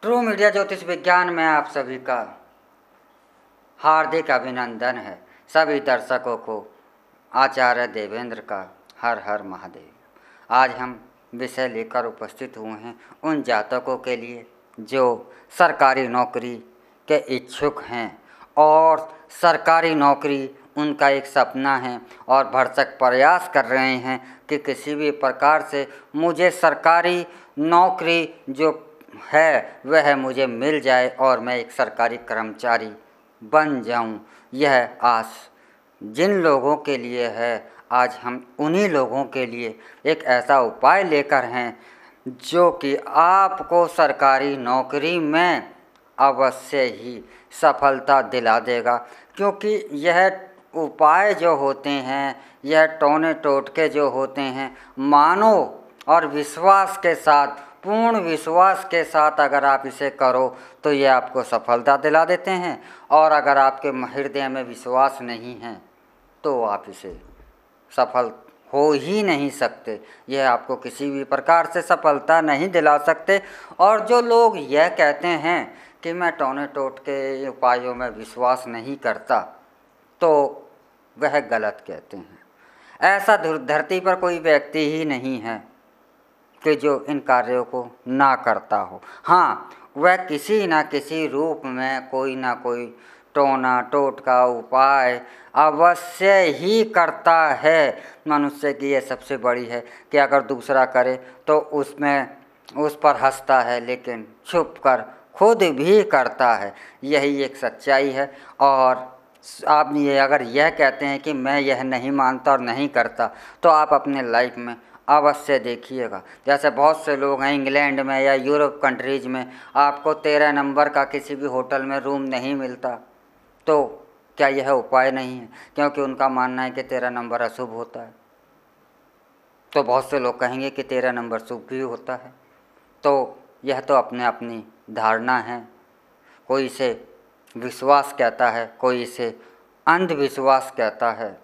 True media ज्योतिष विज्ञान में आप सभी का हार्दिक अभिनंदन है। सभी दर्शकों को आचार्य देवेंद्र का हर हर महादेव। आज हम विषय लेकर उपस्थित हुए हैं उन जातकों के लिए जो सरकारी नौकरी के इच्छुक हैं और सरकारी नौकरी उनका एक सपना है और भरसक प्रयास कर रहे हैं कि किसी भी प्रकार से मुझे सरकारी नौकरी जो है वह मुझे मिल जाए और मैं एक सरकारी कर्मचारी बन जाऊं। यह आस जिन लोगों के लिए है, आज हम उन्हीं लोगों के लिए एक ऐसा उपाय लेकर हैं जो कि आपको सरकारी नौकरी में अवश्य ही सफलता दिला देगा। क्योंकि यह उपाय जो होते हैं, यह टोने टोटके जो होते हैं, मानो और विश्वास के साथ, पूर्ण विश्वास के साथ अगर आप इसे करो तो ये आपको सफलता दिला देते हैं। और अगर आपके हृदय में विश्वास नहीं है तो आप इसे सफल हो ही नहीं सकते। यह आपको किसी भी प्रकार से सफलता नहीं दिला सकते। और जो लोग यह कहते हैं कि मैं टोने टोटके उपायों में विश्वास नहीं करता, तो वह गलत कहते हैं। ऐसा धरती पर कोई व्यक्ति ही नहीं है कि जो इन कार्यों को ना करता हो। हाँ, वह किसी न किसी रूप में कोई ना कोई टोना टोटका उपाय अवश्य ही करता है। मनुष्य की यह सबसे बड़ी है कि अगर दूसरा करे तो उसमें उस पर हंसता है, लेकिन छुप कर खुद भी करता है। यही एक सच्चाई है। और आप ये अगर यह कहते हैं कि मैं यह नहीं मानता और नहीं करता, तो आप अपने लाइफ में अवश्य देखिएगा। जैसे बहुत से लोग हैं इंग्लैंड में या यूरोप कंट्रीज़ में, आपको 13 नंबर का किसी भी होटल में रूम नहीं मिलता, तो क्या यह उपाय नहीं है? क्योंकि उनका मानना है कि 13 नंबर अशुभ होता है। तो बहुत से लोग कहेंगे कि 13 नंबर शुभ भी होता है। तो यह तो अपने अपनी धारणा है। कोई इसे विश्वास कहता है, कोई इसे अंधविश्वास कहता है।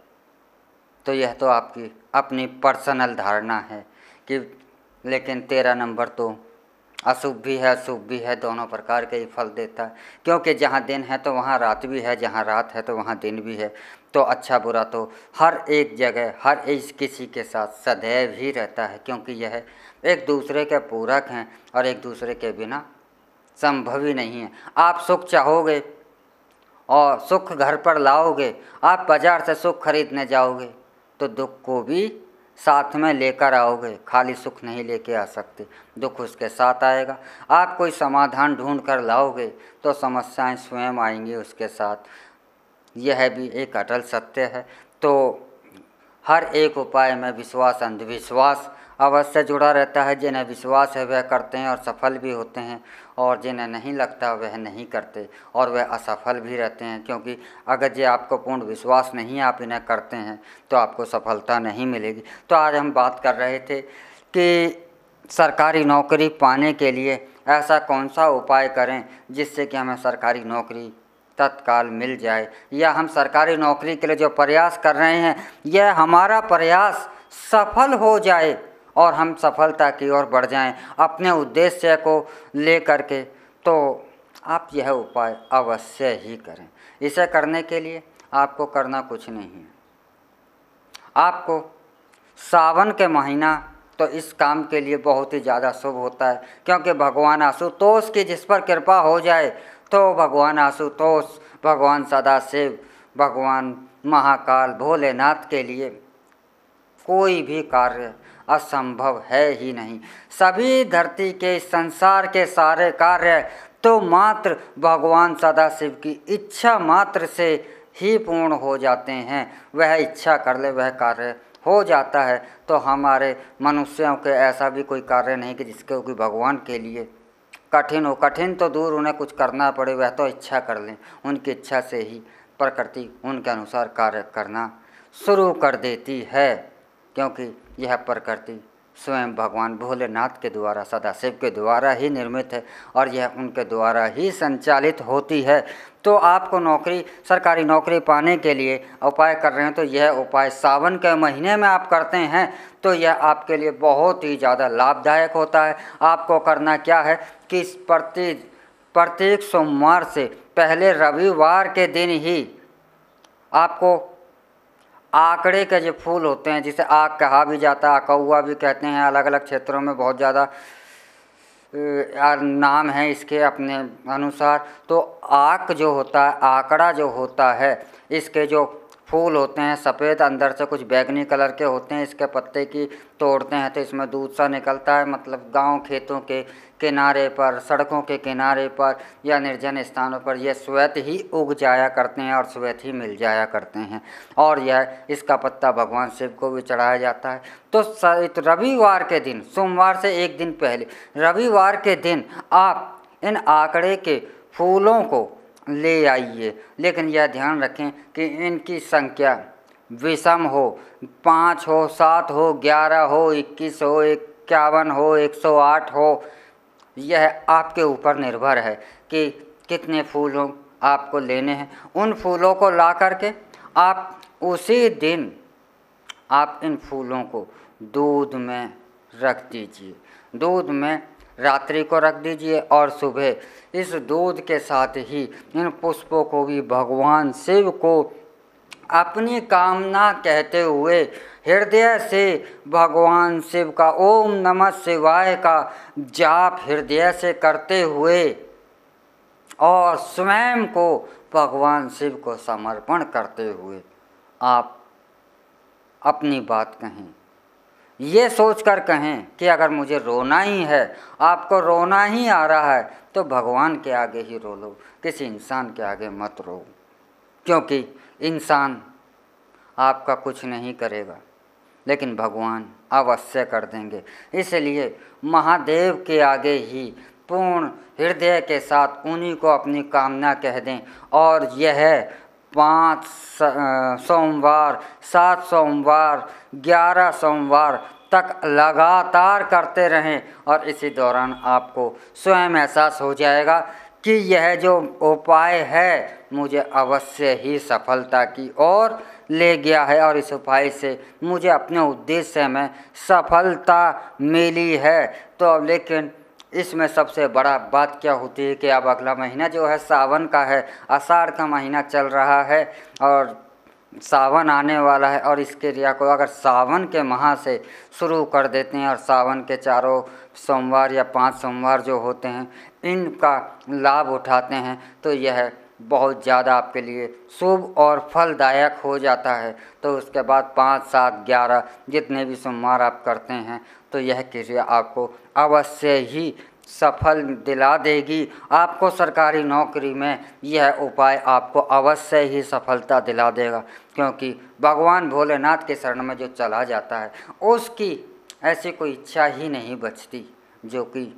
तो यह तो आपकी अपनी पर्सनल धारणा है कि लेकिन 13 नंबर तो अशुभ भी है शुभ भी है, दोनों प्रकार के ही फल देता है। क्योंकि जहाँ दिन है तो वहाँ रात भी है, जहाँ रात है तो वहाँ दिन भी है। तो अच्छा बुरा तो हर एक जगह हर एक किसी के साथ सदैव ही रहता है, क्योंकि यह एक दूसरे के पूरक हैं और एक दूसरे के बिना संभव ही नहीं है। आप सुख चाहोगे और सुख घर पर लाओगे, आप बाज़ार से सुख खरीदने जाओगे तो दुख को भी साथ में लेकर आओगे। खाली सुख नहीं लेके आ सकते, दुख उसके साथ आएगा। आप कोई समाधान ढूंढ कर लाओगे तो समस्याएं स्वयं आएंगी उसके साथ। यह भी एक अटल सत्य है। तो हर एक उपाय में विश्वास अंधविश्वास अवश्य जुड़ा रहता है। जिन्हें विश्वास है वह करते हैं और सफल भी होते हैं, और जिन्हें नहीं लगता वह नहीं करते और वह असफल भी रहते हैं। क्योंकि अगर जो आपको पूर्ण विश्वास नहीं आप इन्हें करते हैं तो आपको सफलता नहीं मिलेगी। तो आज हम बात कर रहे थे कि सरकारी नौकरी पाने के लिए ऐसा कौन सा उपाय करें जिससे कि हमें सरकारी नौकरी तत्काल मिल जाए, या हम सरकारी नौकरी के लिए जो प्रयास कर रहे हैं यह हमारा प्रयास सफल हो जाए और हम सफलता की ओर बढ़ जाएं अपने उद्देश्य को लेकर के। तो आप यह उपाय अवश्य ही करें। इसे करने के लिए आपको करना कुछ नहीं है। आपको सावन के महीना तो इस काम के लिए बहुत ही ज़्यादा शुभ होता है, क्योंकि भगवान आशुतोष की जिस पर कृपा हो जाए तो भगवान आशुतोष, भगवान सदाशिव, भगवान महाकाल भोलेनाथ के लिए कोई भी कार्य असंभव है ही नहीं। सभी धरती के संसार के सारे कार्य तो मात्र भगवान सदाशिव की इच्छा मात्र से ही पूर्ण हो जाते हैं। वह इच्छा कर ले वह कार्य हो जाता है। तो हमारे मनुष्यों के ऐसा भी कोई कार्य नहीं कि जिसके कोई भगवान के लिए कठिन हो। कठिन तो दूर, उन्हें कुछ करना पड़े, वह तो इच्छा कर लें। उनकी इच्छा से ही प्रकृति उनके अनुसार कार्य करना शुरू कर देती है, क्योंकि यह प्रकृति स्वयं भगवान भोलेनाथ के द्वारा, सदाशिव के द्वारा ही निर्मित है और यह उनके द्वारा ही संचालित होती है। तो आपको नौकरी, सरकारी नौकरी पाने के लिए उपाय कर रहे हैं तो यह उपाय सावन के महीने में आप करते हैं तो यह आपके लिए बहुत ही ज़्यादा लाभदायक होता है। आपको करना क्या है कि प्रत्येक सोमवार से पहले रविवार के दिन ही आपको आकड़े के जो फूल होते हैं, जिसे आक कहा भी जाता है, अकौआ भी कहते हैं, अलग अलग क्षेत्रों में बहुत ज़्यादा नाम है इसके अपने अनुसार। तो आक जो होता है, आकड़ा जो होता है, इसके जो फूल होते हैं सफ़ेद, अंदर से कुछ बैगनी कलर के होते हैं, इसके पत्ते की तोड़ते हैं तो इसमें दूध सा निकलता है। मतलब गांव खेतों के किनारे पर, सड़कों के किनारे पर या निर्जन स्थानों पर यह स्वतः ही उग जाया करते हैं और स्वतः ही मिल जाया करते हैं और इसका पत्ता भगवान शिव को भी चढ़ाया जाता है। तो रविवार के दिन, सोमवार से एक दिन पहले रविवार के दिन आप इन आंकड़े के फूलों को ले आइए, लेकिन यह ध्यान रखें कि इनकी संख्या विषम हो, 5 हो, 7 हो, 11 हो, 21 हो, 51 हो, 108 हो। यह आपके ऊपर निर्भर है कि कितने फूलों आपको लेने हैं। उन फूलों को ला करके आप उसी दिन आप इन फूलों को दूध में रख दीजिए, दूध में रात्रि को रख दीजिए और सुबह इस दूध के साथ ही इन पुष्पों को भी भगवान शिव को अपनी कामना कहते हुए हृदय से भगवान शिव का ओम नमः शिवाय का जाप हृदय से करते हुए और स्वयं को भगवान शिव को समर्पण करते हुए आप अपनी बात कहें। ये सोचकर कहें कि अगर मुझे रोना ही है, आपको रोना ही आ रहा है तो भगवान के आगे ही रो लो, किसी इंसान के आगे मत रो, क्योंकि इंसान आपका कुछ नहीं करेगा लेकिन भगवान अवश्य कर देंगे। इसलिए महादेव के आगे ही पूर्ण हृदय के साथ उन्हीं को अपनी कामना कह दें और यह 5 सोमवार, 7 सोमवार, 11 सोमवार तक लगातार करते रहें और इसी दौरान आपको स्वयं एहसास हो जाएगा कि यह जो उपाय है मुझे अवश्य ही सफलता की ओर ले गया है और इस उपाय से मुझे अपने उद्देश्य में सफलता मिली है। तो लेकिन इसमें सबसे बड़ा बात क्या होती है कि अब अगला महीना जो है सावन का है, आषाढ़ का महीना चल रहा है और सावन आने वाला है और इस क्रिया को अगर सावन के माह से शुरू कर देते हैं और सावन के चारों सोमवार या 5 सोमवार जो होते हैं इनका लाभ उठाते हैं तो यह बहुत ज़्यादा आपके लिए शुभ और फलदायक हो जाता है। तो उसके बाद 5, 7, 11 जितने भी सोमवार आप करते हैं तो यह क्रिया आपको अवश्य ही सफल दिला देगी। आपको सरकारी नौकरी में यह उपाय आपको अवश्य ही सफलता दिला देगा, क्योंकि भगवान भोलेनाथ के शरण में जो चला जाता है उसकी ऐसी कोई इच्छा ही नहीं बचती जो कि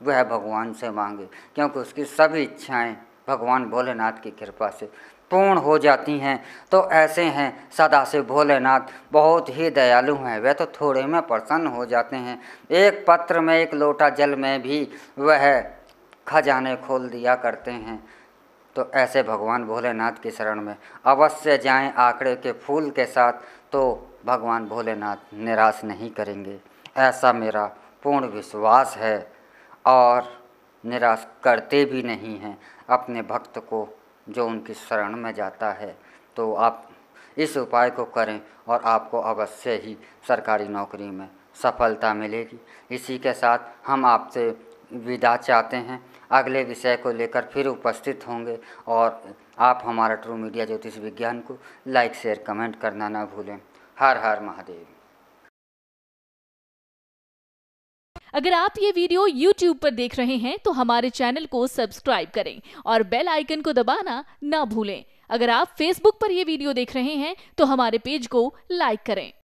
वह भगवान से मांगे, क्योंकि उसकी सभी इच्छाएं भगवान भोलेनाथ की कृपा से पूर्ण हो जाती हैं। तो ऐसे हैं सदाशिव भोलेनाथ, बहुत ही दयालु हैं। वह तो थोड़े में प्रसन्न हो जाते हैं, एक पत्र में, एक लोटा जल में भी वह खजाने खोल दिया करते हैं। तो ऐसे भगवान भोलेनाथ की शरण में अवश्य जाएं आंकड़े के फूल के साथ, तो भगवान भोलेनाथ निराश नहीं करेंगे, ऐसा मेरा पूर्ण विश्वास है और निराश करते भी नहीं हैं अपने भक्त को जो उनकी शरण में जाता है। तो आप इस उपाय को करें और आपको अवश्य ही सरकारी नौकरी में सफलता मिलेगी। इसी के साथ हम आपसे विदा चाहते हैं, अगले विषय को लेकर फिर उपस्थित होंगे और आप हमारा ट्रू मीडिया ज्योतिष विज्ञान को लाइक, शेयर, कमेंट करना ना भूलें। हर हर महादेव। अगर आप ये वीडियो YouTube पर देख रहे हैं तो हमारे चैनल को सब्सक्राइब करें और बेल आइकन को दबाना ना भूलें। अगर आप Facebook पर ये वीडियो देख रहे हैं तो हमारे पेज को लाइक करें।